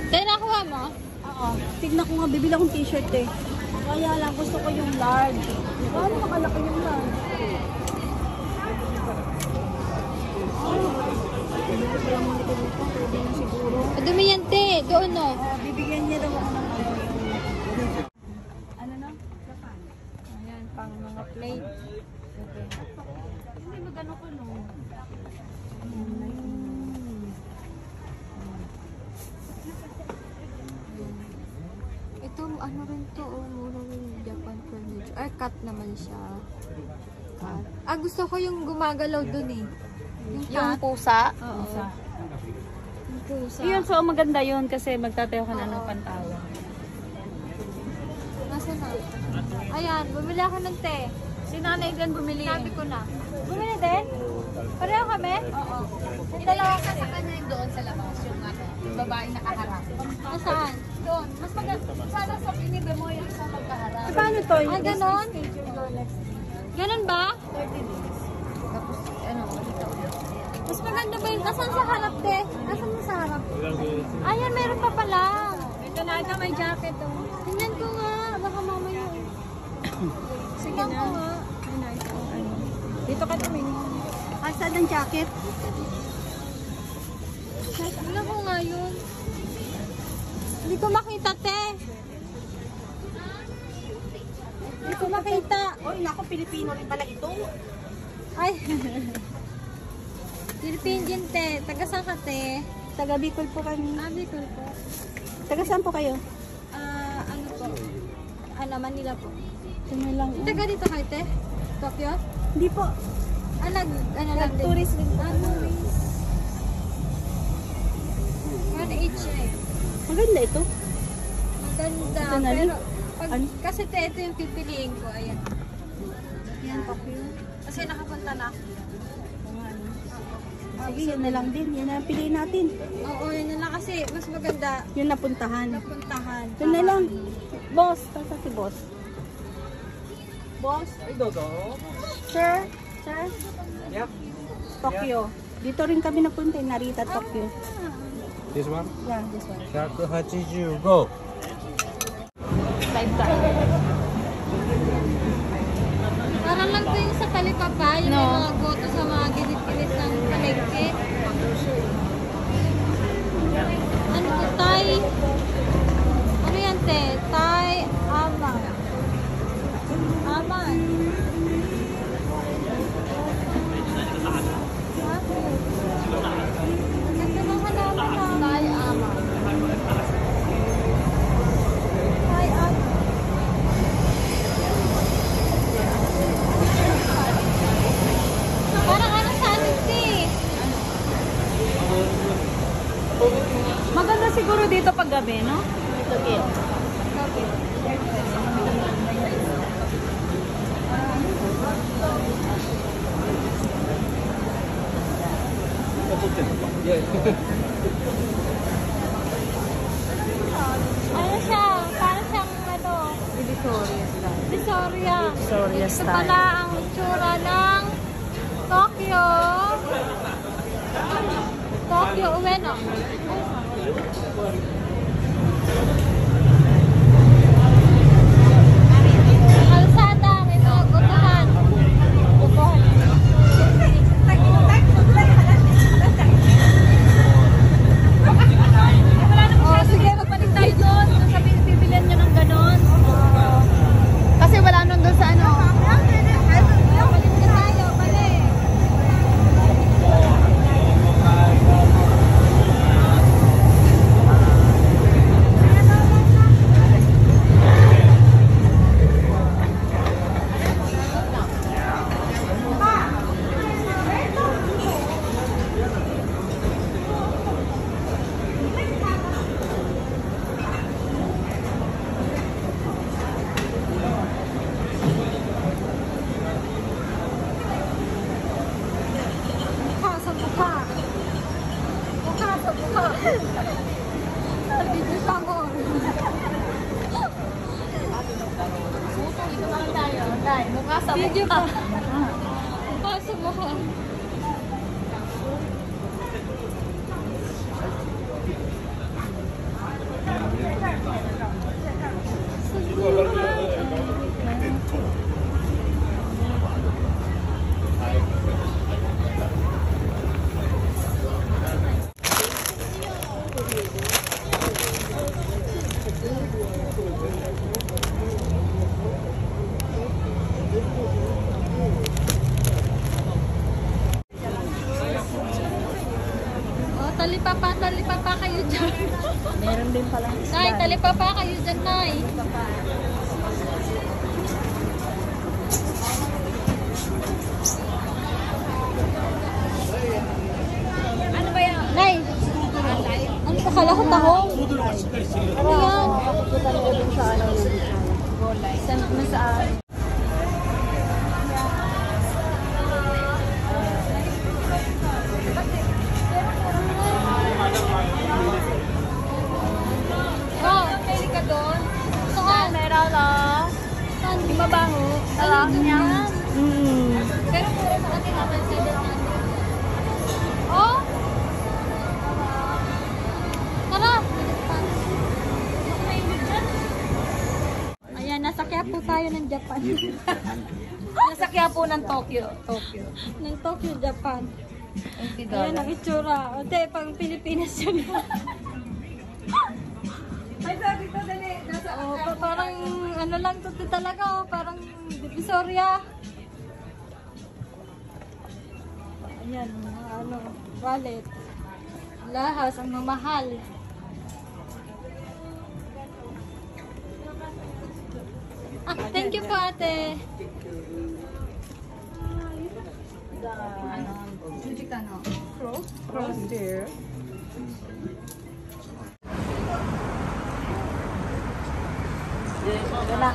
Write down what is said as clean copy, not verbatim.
Tayo nakuha mo? Oo. Tignan ko nga, bibili akong t-shirt eh. Kaya lang, gusto ko yung large. Paano makalaki yung large? Madumi yan, te. Doon, no? Bibigyan niya daw ako ng ano na? Ayan, pang mga plate. Hindi magano ko no. Ito, ano rin to, oh, mura rin Japan furniture. Ay, cut naman siya. Cut. Ah, gusto ko yung gumagalaw dun eh. Yung pusa? Oo. Yung pusa. Yun, so maganda yun kasi magtatayo ka na ng pantawa. Nasaan na? Ayan, bumili ako ng te. Si nanay din bumili. Sabi ko na. Bumili din? Pareho kami? Oo. Yung dalawa Sa kanya doon sa labas, yung ano, yung babae nakaharap. Nasaan? Doon, mas maganda. Sana sa pinibe mo yung isang magkaharap. Paano to? Ah, ganon? Ganon ba? Tapos, ano, dito. Mas maganda ba yung asan sa harap, te? Asan mo sa harap? Ayan, meron pa pala. Ito na ito, may jacket oh. Tingnan ko nga. Baka mamaya. Sige Tingnan na. ko nga. Ay, nice. Ano. Dito ka tumingin. Saan ang jacket? Tingnan ko nga yun. Hindi ko makita, te. Hindi ko makita. Oy, nako, Pilipino rin pala ito. Ay. Philippine din, te. Taga saan ka, te? Taga Bicol po kami. Ah, Bicol po. Taga saan po kayo? Ah, ano po? Ano, Manila po. Sino lang. Taga dito kayo, te? Tokyo? Hindi po. Ah, ano lang din? Tourist rin po. Ah, tourist. 1 each eh. Maganda ito. Maganda. Ito na Pero, rin. pag, Ano? kasi te, ito yung pipiliin ko. Ayan. Ayan, Tokyo. Kasi nakapunta na ako. Sige, yun na lang din. Yan na ang piliin natin. Oo, yun na lang kasi mas maganda Yun napuntahan. napuntahan. Yun na lang. Boss, saan si boss? Boss? Sir? Sir? Yep. Tokyo. Dito rin kami napunta. Narita, Tokyo. This one? Yeah, this one. 185. Live tayo. Parang lang din sa talipapa, yung No. may mga goto sa mga gilid-gilid ng palengke. Ano to, Thai? Ano yan, te? Thai Aman. Aman. Ha? Kasi mga halaman na. Thai Aman. Thai Aman. Parang ano sa atin, te? Maganda siguro dito pag gabi, no? Gabi. Ano siya? Parang siyang ano? Victoria style. Visoria. Visoria Ito style. pala ang itsura ng Tokyo. Tokyo Ueno. Kalsada, may mga gutuhan. Oh, sige, magpanik tayo doon. Sabihin, bibilihan nyo ng ganon. Kasi wala nun doon sa ano. Palit na tayo, palit. Mukha sa mukha. Mukha sa mukha. Video pa mo. Mukha sa Video pa. Mukha sa mukha. talipapa kayo dyan. Meron din pala. Nay, talipapa kayo dyan, Nay. Ano ba yan? Nay, ano pa kalahot ako? Ano yan? Makapupunta na din sa ano yung Saan? Ikaw, pili ka doon. Saan? Meron lang. Saan? Di mabango. Alam niya. Pero puro sa atin naman 700. Oh? Tara. Ayan, nasa Quiapo tayo ng Japan. Nasa Quiapo ng Tokyo. ng Tokyo, Japan. $80. Ayan ang itsura. Ate, pang Pilipinas yun. Ay, sabi ko dali. Nasa Parang ano lang to talaga, parang Divisoria. Ayan, mga ano, wallet. Lahas, ang mamahal. Thank you po, ate. cross there. Wala.